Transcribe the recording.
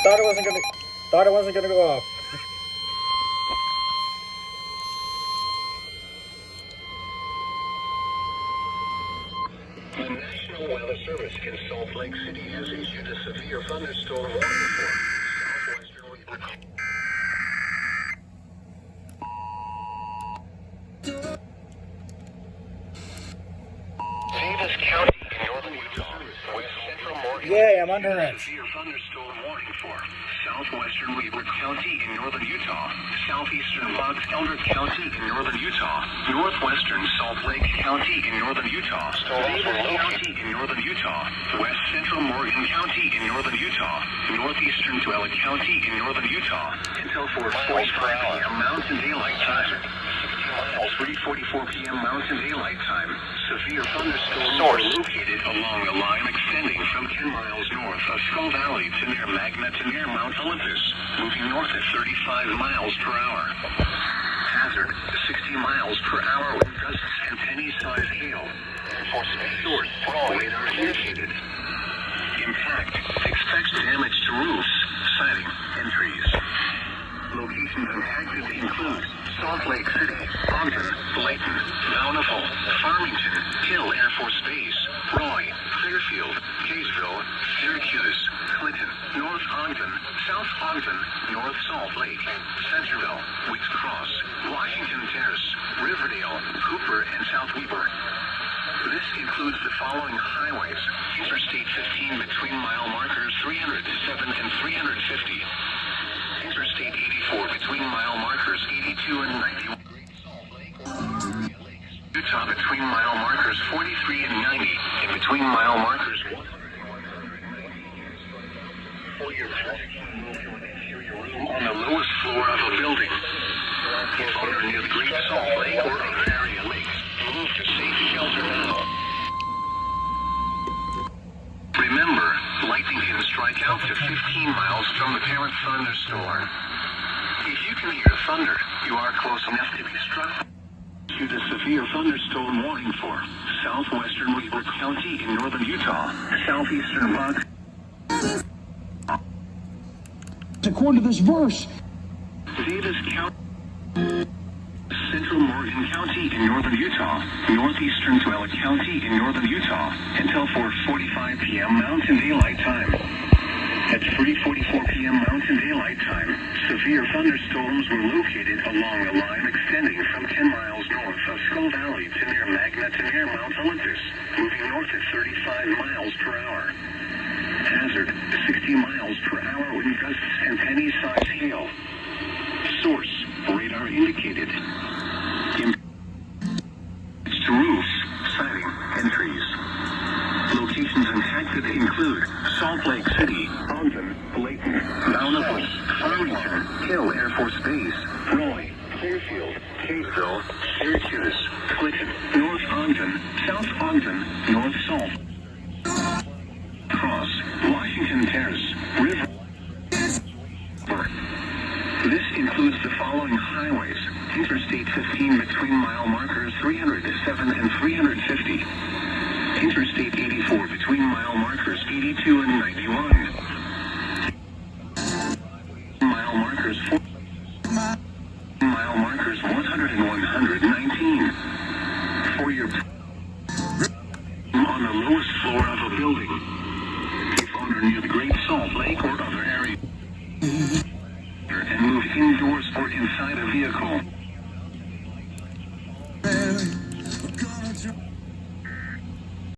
Thought it wasn't gonna go off. The National Weather Service in Salt Lake City has issued a severe thunderstorm warning for southwestern Louisiana. Davis County in northern Utah, west central Morgan. Yeah, I'm under it. Severe thunderstorm warning for southwestern Weaver County in northern Utah, southeastern Fox Elder County in northern Utah, northwestern Salt Lake County in northern Utah, Davis County in northern Utah, west central Morgan County in northern Utah, northeastern Dwella County in northern Utah, until 4:45 p.m. Mountain Daylight Time. 3:44 p.m. Mountain Daylight Time. Severe thunderstorms are located along a line extending from 10 miles north of Skull Valley to near Magna to near Mount Olympus, moving north at 35 miles per hour. Hazard, 60 miles per hour wind gusts and penny-sized hail. Source, radar indicated. Impact, expect damage to roofs, siding, and trees. Locations impacted include Salt Lake City, Ogden, Layton, Bountiful, Farmington, Hill Air Force Base, Roy, Clearfield, Kaysville, Syracuse, Clinton, North Ogden, South Ogden, North Salt Lake, Centerville, Wicks Cross, Washington Terrace, Riverdale, Cooper, and South Weber. This includes the following highways: Interstate 15 between mile markers 307 and 350. Interstate 84 between mile markers 82 and 91. Utah between mile markers 43 and 90, and between mile markers 100. For your protection, move to an interior room on the lowest floor of a building. If under near the Great Salt Lake or other area lakes, move to safe shelter now. Remember, lightning can strike out to 15 miles from the parent thunderstorm. If you can hear thunder, you are close enough to be struck. Issued a severe thunderstorm warning for southwestern Weaver County in northern Utah, southeastern Fox. According to this verse, Davis County, central Morgan County in northern Utah, northeastern Dwella County in northern Utah, until 4:45 p.m. Mountain Daylight Time. At 3:44 p.m. Mountain Daylight Time, severe thunderstorms were located along a line extending from 10 miles north of Skull Valley to near Magna to near Mount Olympus, moving north at 35 miles per hour. Hazard, 60 miles per hour wind gusts and penny-sized hail. Source, radar indicated. Damage to roofs, siding, and trees. Locations impacted include Salt Lake City, Ogden, Layton, Bountiful, Farmington, Hill Air Force Base, Roy, Clearfield, Kaysville, Syracuse, Clinton, North Ogden, South Ogden, North Salt Cross, Washington Terrace, River. This includes the following highways: Interstate 15 between mile markers 307 and 350. Interstate 84 between mile markers 82 and 91. Mile markers 4. Mile markers 100 and 119. For your on the lowest floor of a building. If on or near the Great Salt Lake or other area. And move indoors or inside a vehicle.